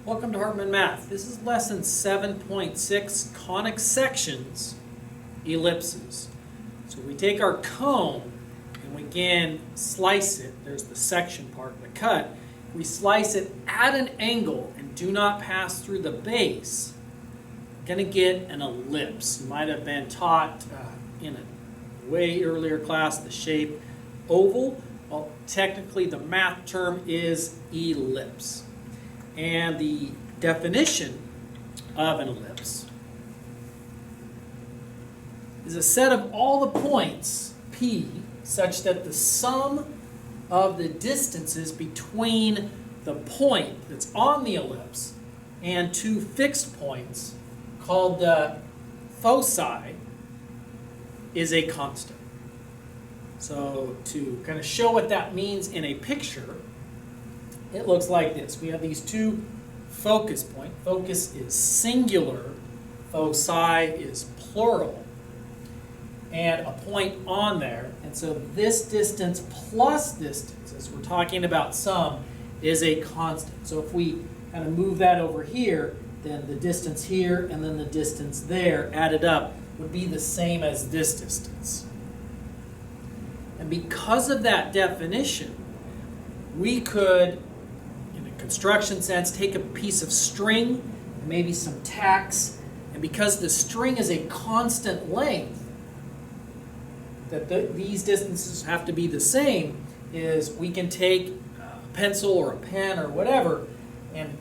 Welcome to Hartman Math. This is lesson 7.6 Conic sections, ellipses. So we take our cone and we again slice it. There's the section part, the cut. We slice it at an angle and do not pass through the base. We're going to get an ellipse. You might have been taught in a way earlier class the shape oval. Well, technically the math term is ellipse. And the definition of an ellipse is a set of all the points, P, such that the sum of the distances between the point that's on the ellipse and two fixed points called the foci is a constant. So to kind of show what that means in a picture, it looks like this. We have these two focus points. Focus is singular, foci is plural, and a point on there. And so this distance plus distance, as we're talking about sum, is a constant. So if we kind of move that over here, then the distance here and then the distance there added up would be the same as this distance. And because of that definition, we could, in a construction sense, take a piece of string, maybe some tacks, and because the string is a constant length, that these distances have to be the same, is we can take a pencil or a pen or whatever and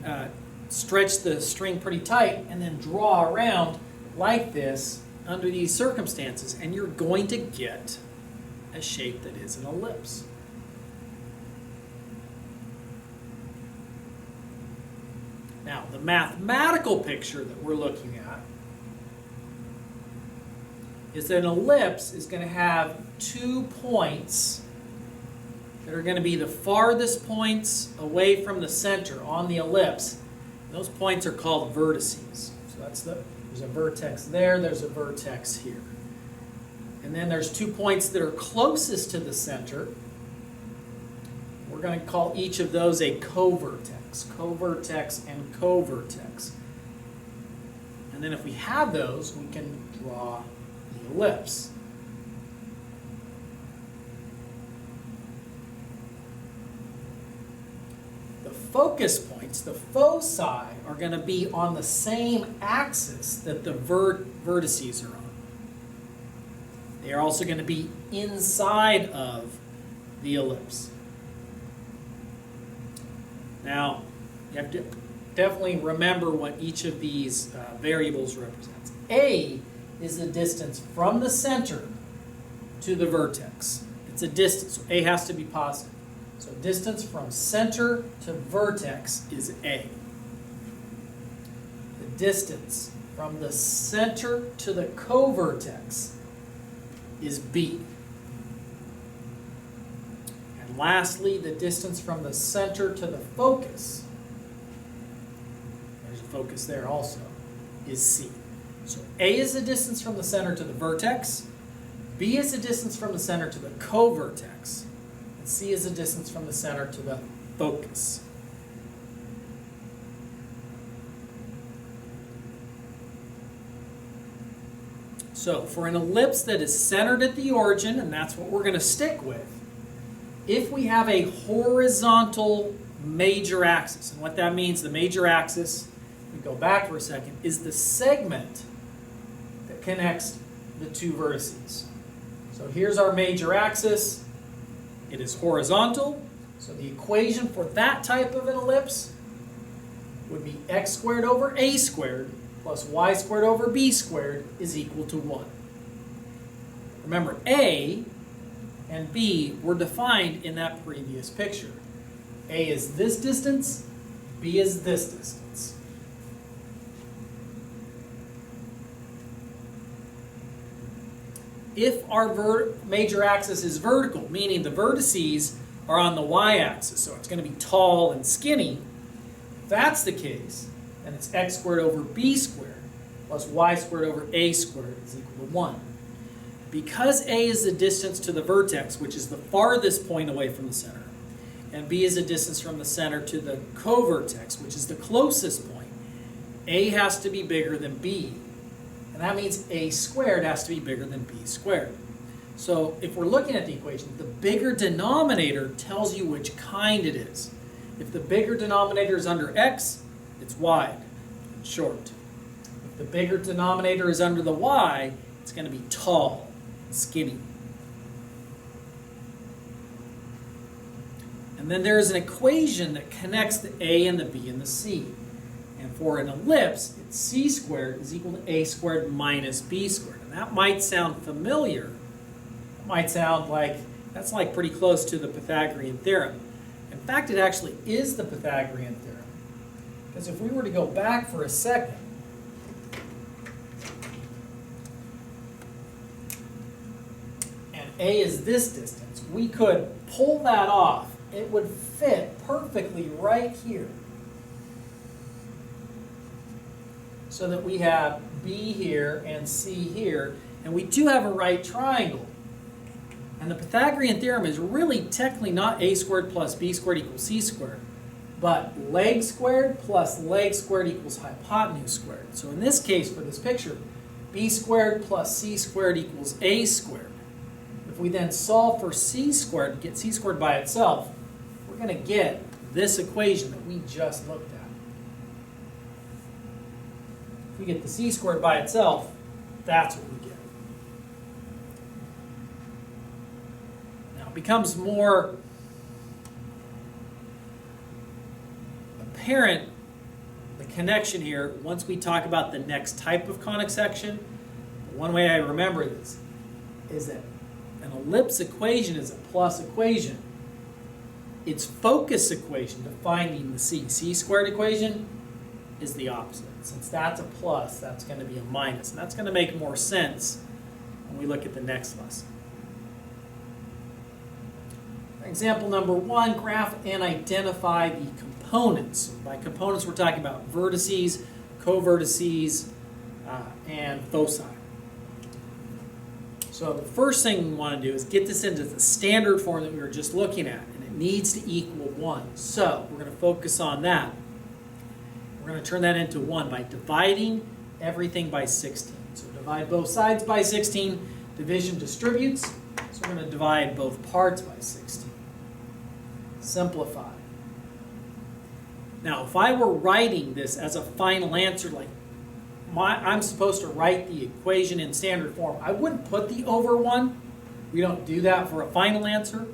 stretch the string pretty tight and then draw around like this under these circumstances, and you're going to get a shape that is an ellipse. Now, the mathematical picture that we're looking at is that an ellipse is going to have 2 points that are going to be the farthest points away from the center on the ellipse. Those points are called vertices. So there's a vertex there, there's a vertex here. And then there's 2 points that are closest to the center. We're going to call each of those a covertex. Covertex and covertex. And then if we have those, we can draw the ellipse. The focus points, the foci, are going to be on the same axis that the vertices are on. They are also going to be inside of the ellipse. Now, you have to definitely remember what each of these variables represents. A is the distance from the center to the vertex. It's a distance, so A has to be positive. So distance from center to vertex is A. The distance from the center to the covertex is B. And lastly, the distance from the center to the focus, there's a focus there also, is C. So A is the distance from the center to the vertex, B is the distance from the center to the covertex, and C is the distance from the center to the focus. So for an ellipse that is centered at the origin, and that's what we're going to stick with, if we have a horizontal major axis, and what that means, the major axis, we go back for a second, is the segment that connects the two vertices. So here's our major axis. It is horizontal, so the equation for that type of an ellipse would be x squared over a squared plus y squared over b squared is equal to 1. Remember, A and B were defined in that previous picture. A is this distance, B is this distance. If our major axis is vertical, meaning the vertices are on the y-axis, so it's going to be tall and skinny, if that's the case, and it's x squared over b squared plus y squared over a squared is equal to 1. Because A is the distance to the vertex, which is the farthest point away from the center, and b is the distance from the center to the covertex, which is the closest point. A has to be bigger than b, and that means a squared has to be bigger than b squared. So if we're looking at the equation, the bigger denominator tells you which kind it is. If the bigger denominator is under x, it's wide and short. If the bigger denominator is under the y, it's going to be tall and skinny. And then there is an equation that connects the a and the b and the c. And for an ellipse, it's c squared is equal to a squared minus b squared. And that might sound familiar. It might sound like that's like pretty close to the Pythagorean theorem. In fact, it actually is the Pythagorean theorem. Because if we were to go back for a second, and a is this distance, we could pull that off. It would fit perfectly right here. So that we have b here and c here, and we do have a right triangle. And the Pythagorean theorem is really technically not a squared plus b squared equals c squared, but leg squared plus leg squared equals hypotenuse squared. So in this case, for this picture, b squared plus c squared equals a squared. If we then solve for c squared and get c squared by itself, we're going to get this equation that we just looked at. If we get the c squared by itself, that's what we get. Now it becomes more apparent, the connection here, once we talk about the next type of conic section. One way I remember this is that an ellipse equation is a plus equation. Its focus equation to finding the c squared equation is the opposite. Since that's a plus, that's going to be a minus. And that's going to make more sense when we look at the next lesson. Example number 1, graph and identify the components. By components, we're talking about vertices, covertices, and foci. So the first thing we want to do is get this into the standard form that we were just looking at, and it needs to equal 1. So we're going to focus on that. We're going to turn that into 1 by dividing everything by 16. So divide both sides by 16. Division distributes, so we're going to divide both parts by 16. Simplify. Now, if I were writing this as a final answer, like I'm supposed to write the equation in standard form, I wouldn't put the over 1. We don't do that for a final answer.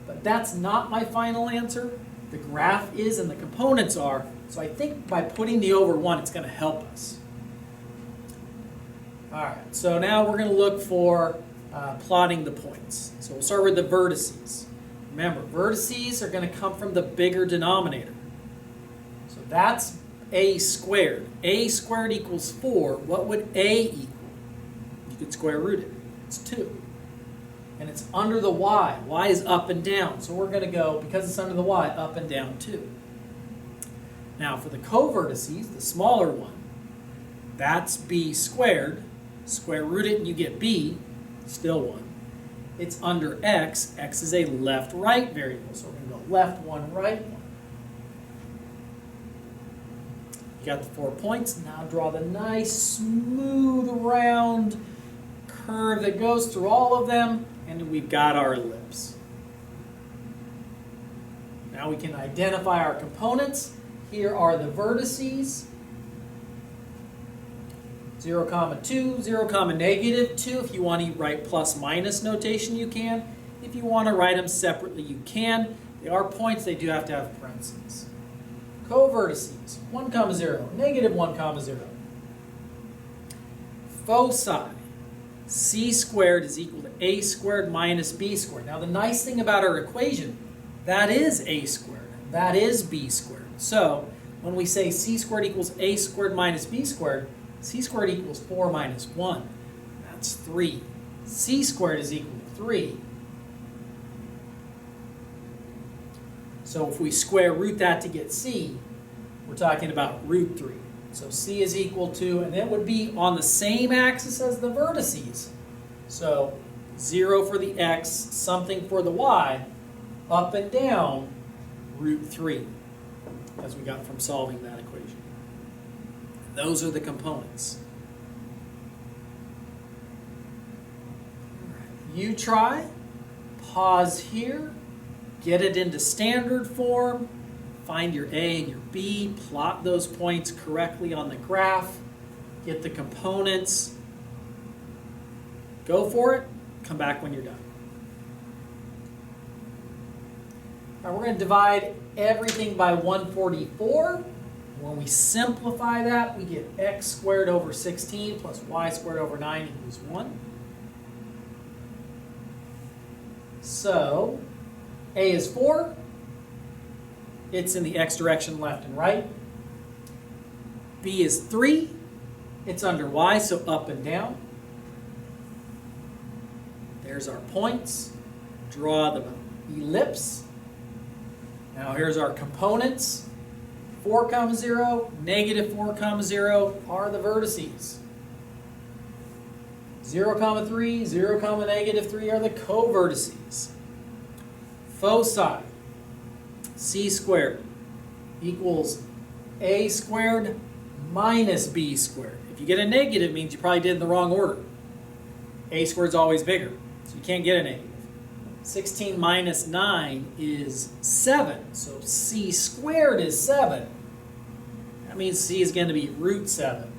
But that's not my final answer. The graph is and the components are. So I think by putting the over 1, it's going to help us. All right, so now we're going to look for plotting the points. So we'll start with the vertices. Remember, vertices are going to come from the bigger denominator. So that's a squared. A squared equals 4. What would a equal? You could square root it. It's 2. And it's under the y. Y is up and down. So we're going to go, because it's under the y, up and down 2. Now for the covertices, the smaller one, that's b squared. Square root it and you get b, still 1. It's under x. X is a left-right variable. So we're going to go left 1, right 1. You got the 4 points. Now draw the nice, smooth, round curve that goes through all of them. And we've got our ellipse. Now we can identify our components. Here are the vertices. 0, 2, 0, -2. If you want to write plus minus notation, you can. If you want to write them separately, you can. They are points. They do have to have parentheses. Covertices. 1, 0, -1, 0. Foci. C squared is equal to a squared minus b squared. Now the nice thing about our equation, that is a squared. That is b squared. So when we say c squared equals a squared minus b squared, c squared equals 4 minus 1. That's 3. C squared is equal to 3. So if we square root that to get c, we're talking about root 3. So c is equal to, and it would be on the same axis as the vertices. So 0 for the x, something for the y, up and down root 3, as we got from solving that equation. Those are the components. You try, pause here, get it into standard form, find your A and your B, plot those points correctly on the graph, get the components, go for it, come back when you're done. Now we're going to divide everything by 144. When we simplify that, we get x squared over 16 plus y squared over 9 equals 1. So, A is 4. It's in the x direction, left and right. B is 3. It's under y, so up and down. There's our points. Draw the ellipse. Now here's our components. 4, 0, negative 4, 0 are the vertices. 0, 3, 0, negative 3 are the covertices. Foci, c squared equals a squared minus b squared. If you get a negative, it means you probably did it in the wrong order. A squared is always bigger, so you can't get a negative. 16 minus 9 is 7, so c squared is 7. That means c is going to be root 7.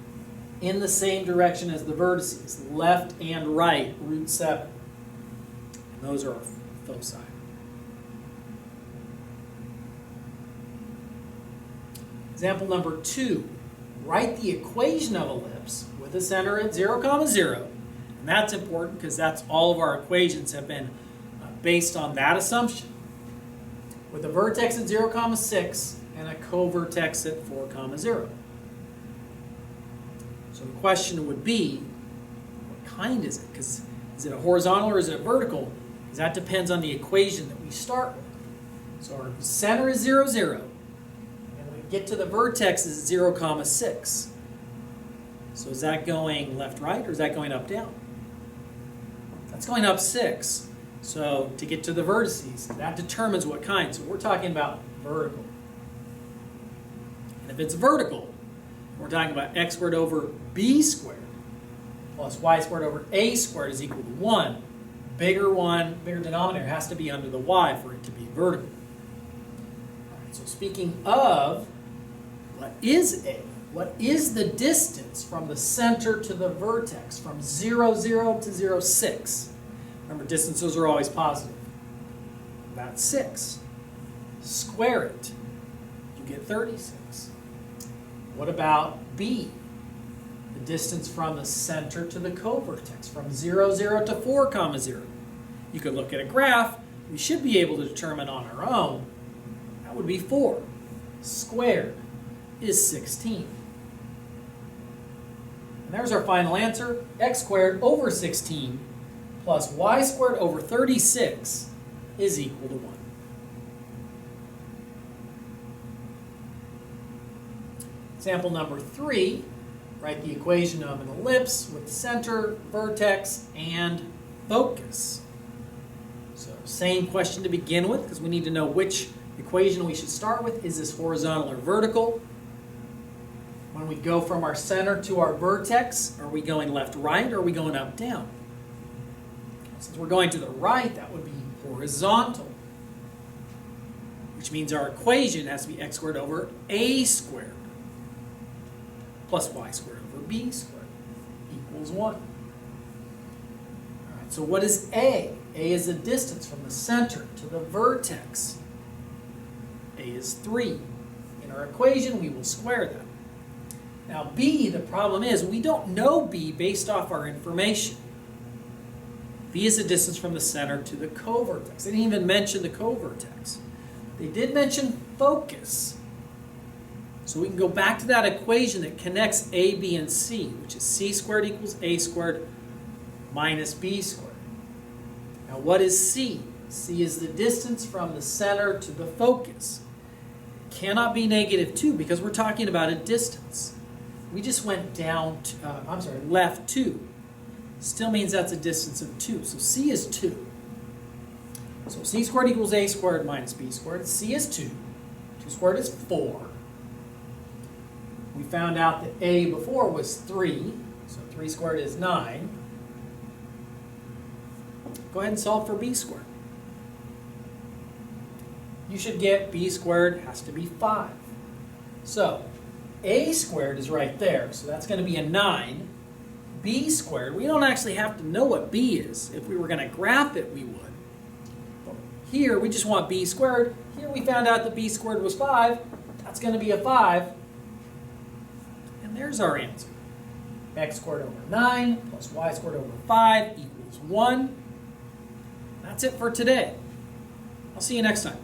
In the same direction as the vertices, left and right, root 7. And those are our foci. Example number 2. Write the equation of ellipse with a center at 0, 0. And that's important because that's all of our equations have been based on that assumption. With a vertex at 0, 6 and a covertex at 4, 0. So the question would be, what kind is it? Because is it a horizontal or is it a vertical? Because that depends on the equation that we start with. So our center is 0, 0. And we get to the vertex is 0, 6. So is that going left, right, or is that going up, down? That's going up 6. So to get to the vertices, that determines what kind. So we're talking about vertical. And if it's vertical, we're talking about x squared over b squared plus y squared over a squared is equal to 1. Bigger denominator has to be under the y for it to be vertical. All right, so speaking of, what is a? What is the distance from the center to the vertex from 0, 0 to 0, 6? Remember, distances are always positive. That's 6. Square it. You get 36. What about B? The distance from the center to the covertex, from 0, 0 to 4, 0. You could look at a graph. We should be able to determine on our own. That would be 4. Squared is 16. And there's our final answer. X squared over 16 plus y squared over 36 is equal to 1. Example number 3, write the equation of an ellipse with center, vertex, and focus. So same question to begin with, because we need to know which equation we should start with. Is this horizontal or vertical? When we go from our center to our vertex, are we going left, right, or are we going up, down? Since we're going to the right, that would be horizontal, which means our equation has to be x squared over a squared plus y squared over b squared equals 1. All right, so what is A? A is the distance from the center to the vertex. A is 3. In our equation, we will square that. Now B, the problem is we don't know B based off our information. B is the distance from the center to the covertex. They didn't even mention the covertex. They did mention focus. So we can go back to that equation that connects A, B, and C, which is c squared equals a squared minus b squared. Now what is C? C is the distance from the center to the focus. Cannot be negative 2 because we're talking about a distance. We just went down, left 2. Still means that's a distance of 2. So C is 2. So c squared equals a squared minus b squared. C is 2. 2 squared is 4. We found out that a before was 3, so 3 squared is 9. Go ahead and solve for b squared. You should get b squared has to be 5. So a squared is right there, so that's going to be a 9. B squared, we don't actually have to know what b is. If we were going to graph it, we would. But here, we just want b squared. Here we found out that b squared was 5. That's going to be a 5. And there's our answer. X squared over 9 plus y squared over 5 equals 1. That's it for today. I'll see you next time.